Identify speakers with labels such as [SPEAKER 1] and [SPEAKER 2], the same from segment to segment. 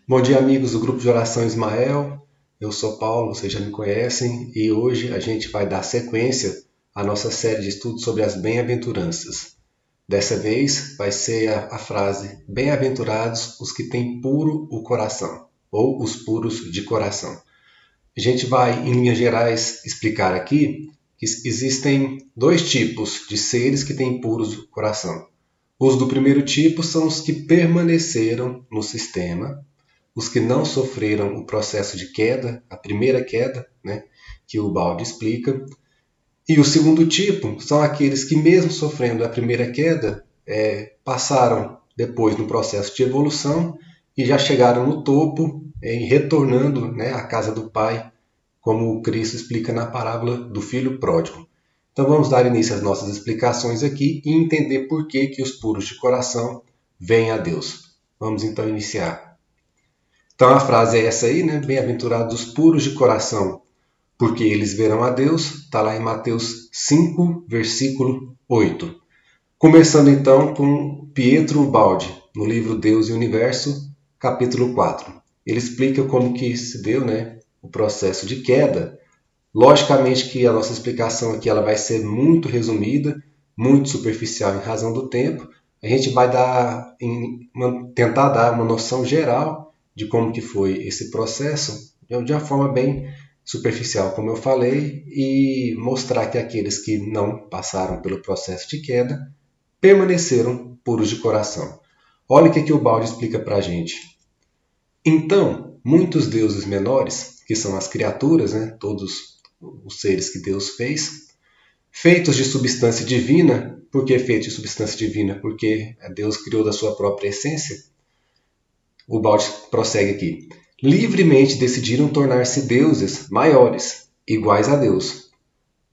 [SPEAKER 1] Bom dia, amigos do Grupo de Oração Ismael. Eu sou Paulo, vocês já me conhecem, e hoje a gente vai dar sequência à nossa série de estudos sobre as bem-aventuranças. Dessa vez vai ser a frase: bem-aventurados os que têm puro o coração, ou os puros de coração. A gente vai, em linhas gerais, explicar aqui que existem dois tipos de seres que têm puros o coração. Os do primeiro tipo são os que permaneceram no sistema, os que não sofreram o processo de queda, a primeira queda, que o Balde explica. E o segundo tipo são aqueles que, mesmo sofrendo a primeira queda, passaram depois no processo de evolução e já chegaram no topo, retornando à casa do Pai, como o Cristo explica na parábola do filho pródigo. Então vamos dar início às nossas explicações aqui e entender por que os puros de coração vêm a Deus. Vamos então iniciar. Então a frase é essa aí, Bem-aventurados os puros de coração, porque eles verão a Deus. Está lá em Mateus 5, versículo 8. Começando então com Pietro Baldi, no livro Deus e o Universo, capítulo 4. Ele explica como que se deu o processo de queda. Logicamente que a nossa explicação aqui ela vai ser muito resumida, muito superficial em razão do tempo. A gente vai tentar dar uma noção geral de como que foi esse processo, de uma forma bem superficial, como eu falei, e mostrar que aqueles que não passaram pelo processo de queda permaneceram puros de coração. Olha o que o Balde explica para a gente. Então, muitos deuses menores, que são as criaturas, todos os seres que Deus fez, feitos de substância divina. Por que feitos de substância divina? Porque Deus criou da sua própria essência. O Balde prossegue aqui. Livremente decidiram tornar-se deuses maiores, iguais a Deus.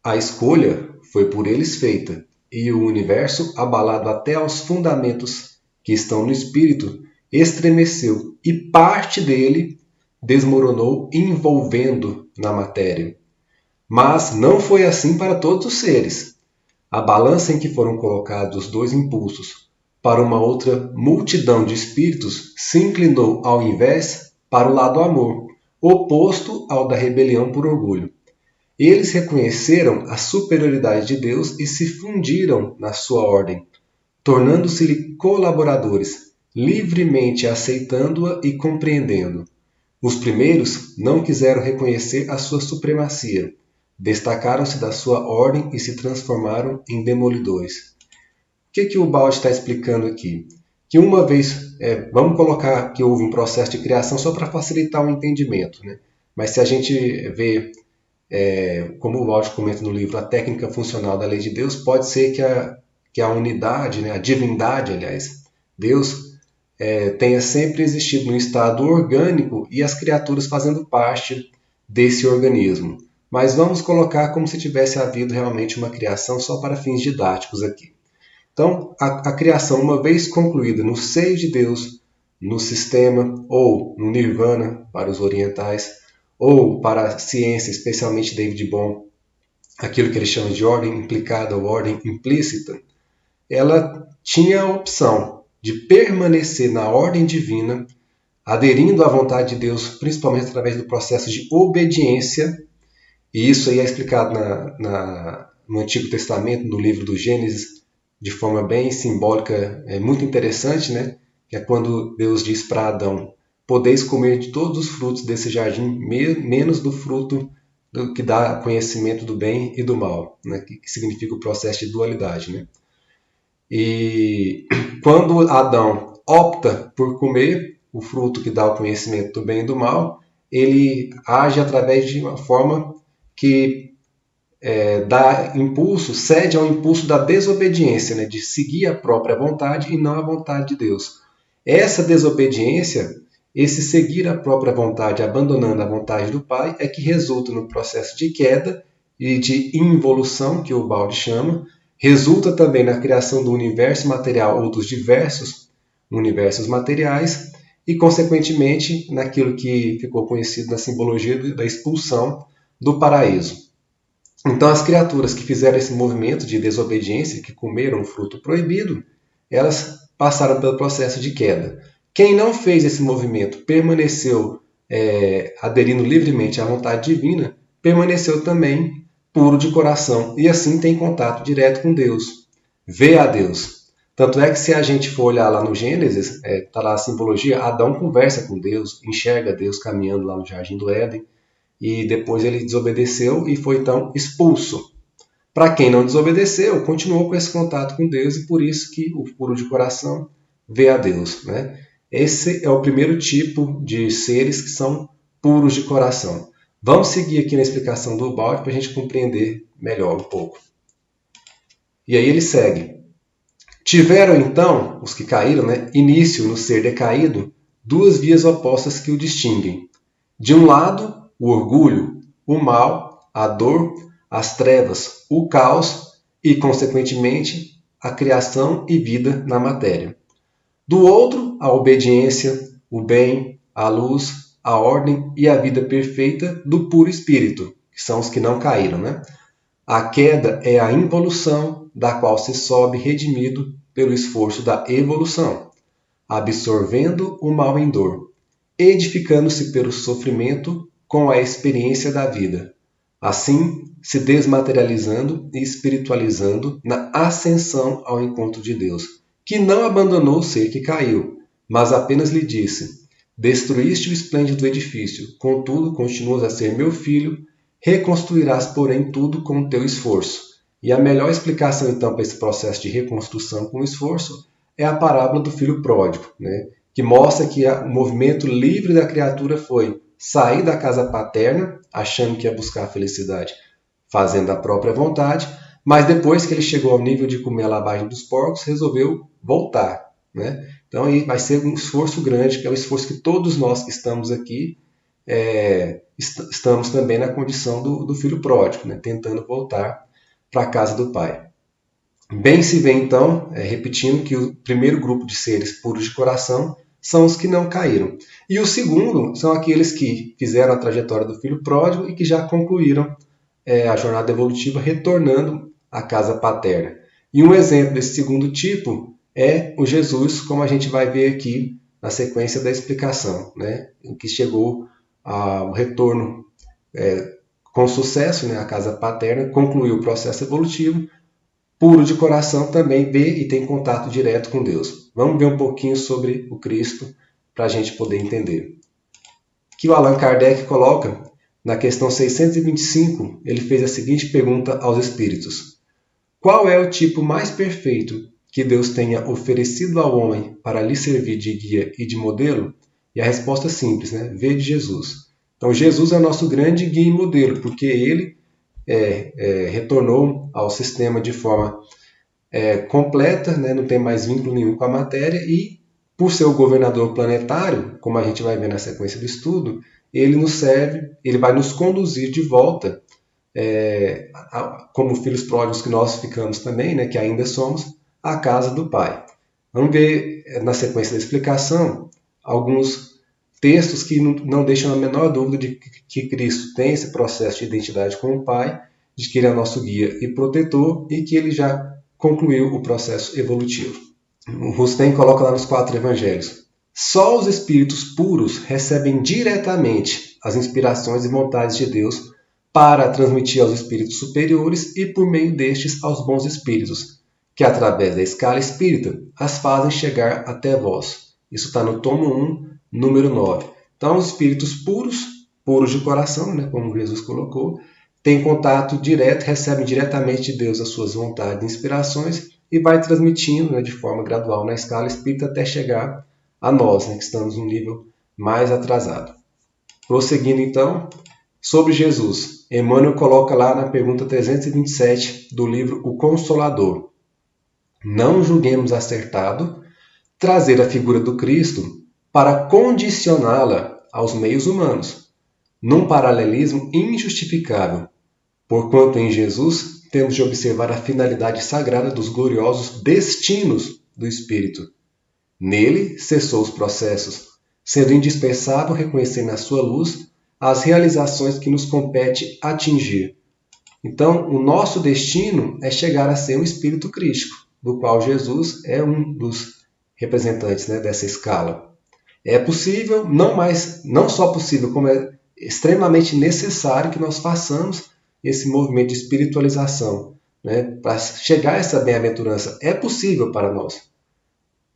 [SPEAKER 1] A escolha foi por eles feita, e o universo, abalado até aos fundamentos que estão no espírito, estremeceu, e parte dele desmoronou envolvendo na matéria. Mas não foi assim para todos os seres. A balança em que foram colocados os dois impulsos para uma outra multidão de espíritos se inclinou ao invés para o lado do amor, oposto ao da rebelião por orgulho. Eles reconheceram a superioridade de Deus e se fundiram na sua ordem, tornando-se-lhe colaboradores, livremente aceitando-a e compreendendo. Os primeiros não quiseram reconhecer a sua supremacia, destacaram-se da sua ordem e se transformaram em demolidores. O que o Balde está explicando aqui? Que uma vez, vamos colocar que houve um processo de criação só para facilitar o entendimento, mas se a gente vê, como o Balde comenta no livro A Técnica Funcional da Lei de Deus, pode ser que a unidade, a divindade, aliás, Deus, tenha sempre existido no estado orgânico e as criaturas fazendo parte desse organismo. Mas vamos colocar como se tivesse havido realmente uma criação só para fins didáticos aqui. Então, a criação, uma vez concluída no seio de Deus, no sistema, ou no nirvana, para os orientais, ou para a ciência, especialmente David Bohm, aquilo que ele chama de ordem implicada ou ordem implícita, ela tinha a opção de permanecer na ordem divina, aderindo à vontade de Deus, principalmente através do processo de obediência. E isso aí é explicado no Antigo Testamento, no livro do Gênesis, de forma bem simbólica, muito interessante, que é quando Deus diz para Adão: podeis comer de todos os frutos desse jardim, menos do fruto que dá conhecimento do bem e do mal, que significa o processo de dualidade. E quando Adão opta por comer o fruto que dá o conhecimento do bem e do mal, ele age através de uma forma que dá impulso, cede ao impulso da desobediência, de seguir a própria vontade e não a vontade de Deus. Essa desobediência, esse seguir a própria vontade, abandonando a vontade do Pai, é que resulta no processo de queda e de involução, que o Balde chama, resulta também na criação do universo material ou dos diversos universos materiais e, consequentemente, naquilo que ficou conhecido na simbologia da expulsão do paraíso. Então, as criaturas que fizeram esse movimento de desobediência, que comeram o fruto proibido, elas passaram pelo processo de queda. Quem não fez esse movimento, permaneceu aderindo livremente à vontade divina, permaneceu também puro de coração e assim tem contato direto com Deus, vê a Deus. Tanto é que se a gente for olhar lá no Gênesis, está lá a simbologia, Adão conversa com Deus, enxerga Deus caminhando lá no Jardim do Éden, e depois ele desobedeceu e foi então expulso. Para quem não desobedeceu, continuou com esse contato com Deus e por isso que o puro de coração vê a Deus, né? Esse é o primeiro tipo de seres que são puros de coração. Vamos seguir aqui na explicação do Ubaldi para a gente compreender melhor um pouco. E aí ele segue. Tiveram então, os que caíram, início no ser decaído, duas vias opostas que o distinguem. De um lado, o orgulho, o mal, a dor, as trevas, o caos e, consequentemente, a criação e vida na matéria. Do outro, a obediência, o bem, a luz, a ordem e a vida perfeita do puro espírito, que são os que não caíram, A queda é a involução, da qual se sobe redimido pelo esforço da evolução, absorvendo o mal em dor, edificando-se pelo sofrimento com a experiência da vida, assim se desmaterializando e espiritualizando na ascensão ao encontro de Deus, que não abandonou o ser que caiu, mas apenas lhe disse: destruíste o esplêndido edifício, contudo continuas a ser meu filho, reconstruirás, porém, tudo com o teu esforço. E a melhor explicação, então, para esse processo de reconstrução com esforço é a parábola do filho pródigo, que mostra que o movimento livre da criatura foi sair da casa paterna, achando que ia buscar a felicidade fazendo a própria vontade, mas depois que ele chegou ao nível de comer a lavagem dos porcos, resolveu voltar. Então aí vai ser um esforço grande, que é o esforço que todos nós que estamos aqui estamos também na condição do filho pródigo, tentando voltar para a casa do pai. Bem se vê então, repetindo, que o primeiro grupo de seres puros de coração são os que não caíram. E o segundo são aqueles que fizeram a trajetória do filho pródigo e que já concluíram a jornada evolutiva retornando à casa paterna. E um exemplo desse segundo tipo é o Jesus, como a gente vai ver aqui na sequência da explicação, em que chegou ao retorno com sucesso à casa paterna, concluiu o processo evolutivo, puro de coração, também vê e tem contato direto com Deus. Vamos ver um pouquinho sobre o Cristo para a gente poder entender. Que o Allan Kardec coloca na questão 625, ele fez a seguinte pergunta aos espíritos: qual é o tipo mais perfeito que Deus tenha oferecido ao homem para lhe servir de guia e de modelo? E a resposta é simples, vede Jesus. Então Jesus é o nosso grande guia e modelo, porque ele retornou ao sistema de forma completa, não tem mais vínculo nenhum com a matéria e, por ser o governador planetário, como a gente vai ver na sequência do estudo, ele nos serve, ele vai nos conduzir de volta, como filhos pródigos que nós ficamos também, que ainda somos, à casa do Pai. Vamos ver na sequência da explicação alguns textos que não deixam a menor dúvida de que Cristo tem esse processo de identidade com o Pai, de que ele é nosso guia e protetor e que ele já concluiu o processo evolutivo. O Rustem coloca lá nos 4 evangelhos: só os espíritos puros recebem diretamente as inspirações e vontades de Deus para transmitir aos espíritos superiores e por meio destes aos bons espíritos, que através da escala espírita as fazem chegar até vós. Isso está no tomo 1, número 9. Então os espíritos puros de coração, como Jesus colocou, têm contato direto, recebem diretamente de Deus as suas vontades e inspirações e vai transmitindo de forma gradual na escala espírita até chegar a nós, que estamos num nível mais atrasado. Prosseguindo então, sobre Jesus, Emmanuel coloca lá na pergunta 327 do livro O Consolador: não julguemos acertado trazer a figura do Cristo para condicioná-la aos meios humanos, num paralelismo injustificável, porquanto em Jesus temos de observar a finalidade sagrada dos gloriosos destinos do Espírito. Nele cessou os processos, sendo indispensável reconhecer na sua luz as realizações que nos compete atingir. Então, o nosso destino é chegar a ser um espírito crístico, do qual Jesus é um dos representantes dessa escala. É possível, não só possível, como é extremamente necessário que nós façamos esse movimento de espiritualização, né? Para chegar a essa bem-aventurança. É possível para nós.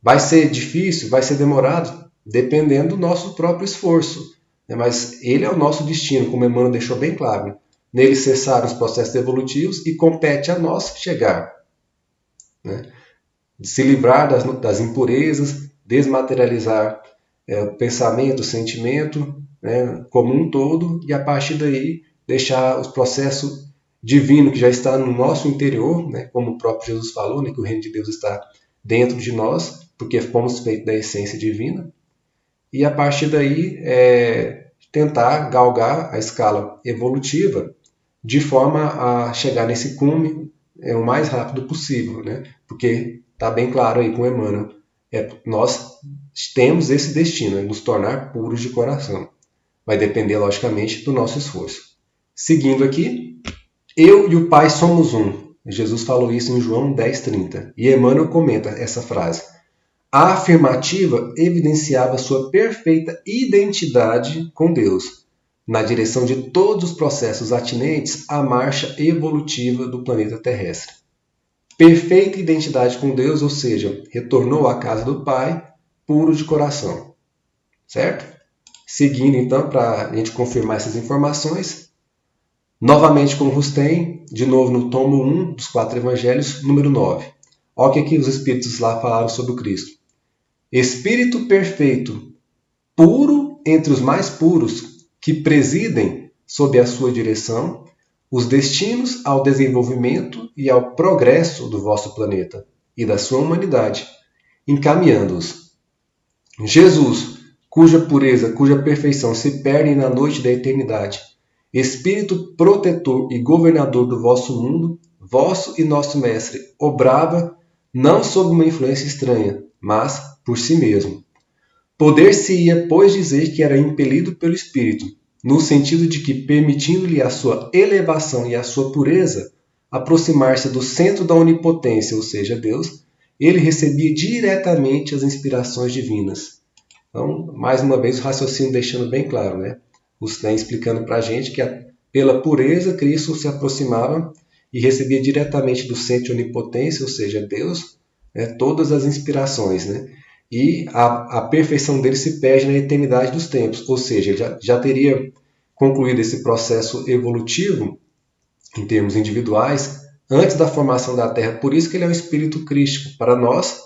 [SPEAKER 1] Vai ser difícil, vai ser demorado, dependendo do nosso próprio esforço, né? Mas ele é o nosso destino, como Emmanuel deixou bem claro. Nele cessaram os processos evolutivos e compete a nós chegar, né? De se livrar das impurezas, desmaterializar o pensamento, o sentimento, né, como um todo, e a partir daí deixar os processos divinos que já está no nosso interior, né, como o próprio Jesus falou, né, que o reino de Deus está dentro de nós, porque fomos feitos da essência divina, e a partir daí tentar galgar a escala evolutiva de forma a chegar nesse cume o mais rápido possível, né? Porque está bem claro aí com o Emmanuel, nós temos esse destino, nos tornar puros de coração. Vai depender, logicamente, do nosso esforço. Seguindo aqui, eu e o Pai somos um. Jesus falou isso em João 10,30. E Emmanuel comenta essa frase. A afirmativa evidenciava sua perfeita identidade com Deus, na direção de todos os processos atinentes à marcha evolutiva do planeta terrestre. Perfeita identidade com Deus, ou seja, retornou à casa do Pai, puro de coração. Certo? Seguindo, então, para a gente confirmar essas informações, novamente com Rustem, de novo no tomo 1 dos 4 Evangelhos, número 9. Olha o que aqui os Espíritos lá falaram sobre o Cristo. Espírito perfeito, puro entre os mais puros, que presidem, sob a sua direção, os destinos ao desenvolvimento e ao progresso do vosso planeta e da sua humanidade, encaminhando-os. Jesus, cuja pureza, cuja perfeição se perdem na noite da eternidade, Espírito protetor e governador do vosso mundo, vosso e nosso Mestre, obrava não sob uma influência estranha, mas por si mesmo. Poder-se-ia, pois, dizer que era impelido pelo Espírito, no sentido de que, permitindo-lhe a sua elevação e a sua pureza, aproximar-se do centro da onipotência, ou seja, Deus, ele recebia diretamente as inspirações divinas. Então, mais uma vez, o raciocínio deixando bem claro, né? Rustem explicando para a gente que pela pureza Cristo se aproximava e recebia diretamente do centro de onipotência, ou seja, Deus, né, todas as inspirações, né? E a perfeição dele se perde na eternidade dos tempos, ou seja, ele já teria concluído esse processo evolutivo em termos individuais antes da formação da Terra. Por isso que ele é um espírito crístico para nós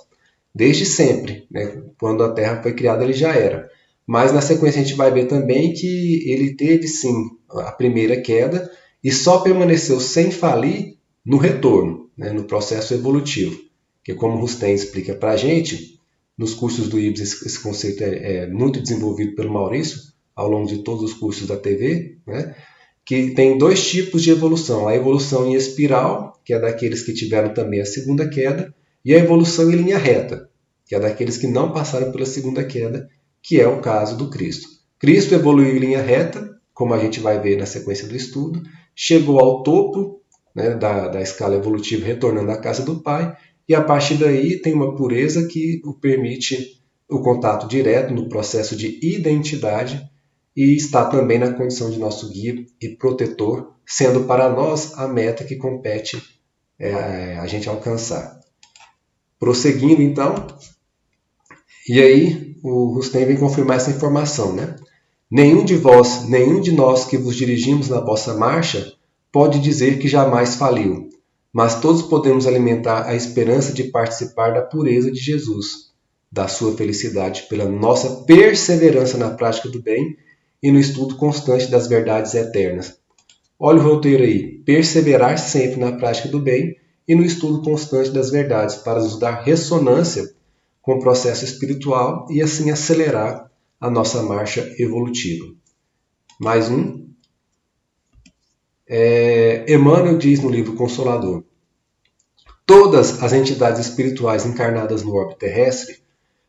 [SPEAKER 1] desde sempre, né? Quando a Terra foi criada ele já era. Mas na sequência a gente vai ver também que ele teve sim a primeira queda e só permaneceu sem falir no retorno, né? No processo evolutivo. Que como Rustem explica para a gente, nos cursos do IBS esse conceito é muito desenvolvido pelo Maurício, ao longo de todos os cursos da TV, né? Que tem 2 tipos de evolução. A evolução em espiral, que é daqueles que tiveram também a segunda queda, e a evolução em linha reta, que é daqueles que não passaram pela segunda queda, que é o caso do Cristo. Cristo evoluiu em linha reta, como a gente vai ver na sequência do estudo, chegou ao topo, né, da escala evolutiva, retornando à casa do Pai, e a partir daí tem uma pureza que o permite o contato direto no processo de identidade e está também na condição de nosso guia e protetor, sendo para nós a meta que compete a gente alcançar. Prosseguindo então, e aí o Rustem vem confirmar essa informação, né? Nenhum de vós, nenhum de nós que vos dirigimos na vossa marcha pode dizer que jamais faliu, mas todos podemos alimentar a esperança de participar da pureza de Jesus, da sua felicidade pela nossa perseverança na prática do bem e no estudo constante das verdades eternas. Olha o roteiro aí, perseverar sempre na prática do bem e no estudo constante das verdades para nos dar ressonância com o processo espiritual e assim acelerar a nossa marcha evolutiva. Mais um. Emmanuel diz no livro Consolador: todas as entidades espirituais encarnadas no orbe terrestre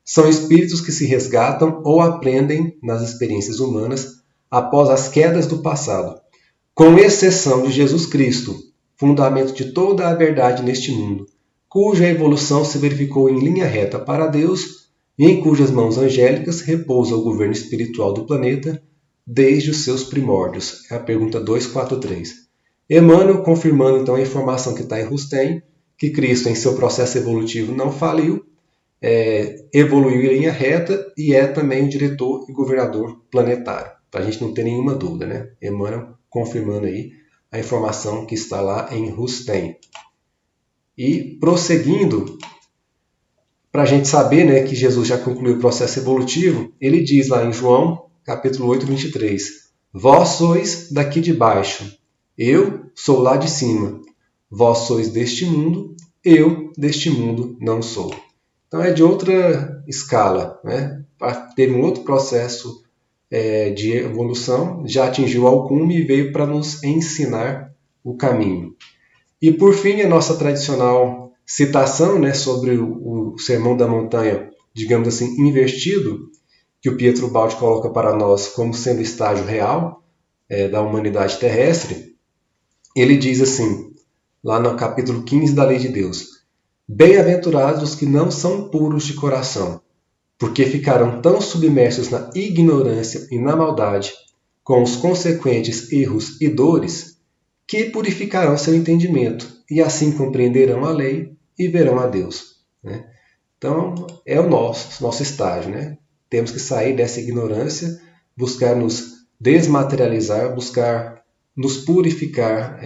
[SPEAKER 1] são espíritos que se resgatam ou aprendem nas experiências humanas após as quedas do passado, com exceção de Jesus Cristo, fundamento de toda a verdade neste mundo, cuja evolução se verificou em linha reta para Deus, e em cujas mãos angélicas repousa o governo espiritual do planeta desde os seus primórdios. É a pergunta 243. Emmanuel confirmando então a informação que está em Rustem, que Cristo em seu processo evolutivo não faliu, evoluiu em linha reta e é também o diretor e governador planetário. Para a gente não ter nenhuma dúvida, né? Emmanuel confirmando aí a informação que está lá em Rustem. E prosseguindo, para a gente saber, né, que Jesus já concluiu o processo evolutivo, ele diz lá em João, capítulo 8, 23, vós sois daqui de baixo, eu sou lá de cima. Vós sois deste mundo, eu deste mundo não sou. Então é de outra escala, né? Teve um outro processo de evolução, já atingiu ao cume e veio para nos ensinar o caminho. E por fim, a nossa tradicional citação, né, sobre o Sermão da Montanha, digamos assim, invertido, que o Pietro Baldi coloca para nós como sendo o estágio real da humanidade terrestre. Ele diz assim, lá no capítulo 15 da Lei de Deus, bem-aventurados os que não são puros de coração, porque ficarão tão submersos na ignorância e na maldade, com os consequentes erros e dores, que purificarão seu entendimento, e assim compreenderão a lei e verão a Deus. Né? Então, é o nosso estágio. Né? Temos que sair dessa ignorância, buscar nos desmaterializar, buscar nos purificar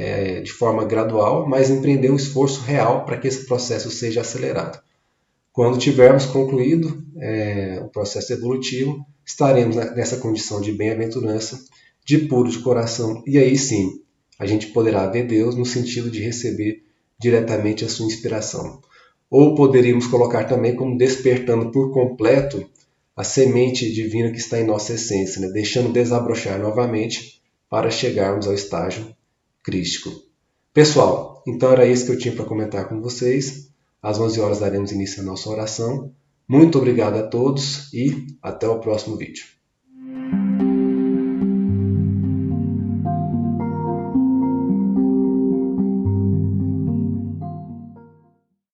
[SPEAKER 1] de forma gradual, mas empreender um esforço real para que esse processo seja acelerado. Quando tivermos concluído o processo evolutivo, estaremos nessa condição de bem-aventurança, de puro de coração, e aí sim, a gente poderá ver Deus no sentido de receber diretamente a sua inspiração. Ou poderíamos colocar também como despertando por completo a semente divina que está em nossa essência, né? Deixando desabrochar novamente para chegarmos ao estágio crístico. Pessoal, então era isso que eu tinha para comentar com vocês. Às 11 horas daremos início à nossa oração. Muito obrigado a todos e até o próximo vídeo.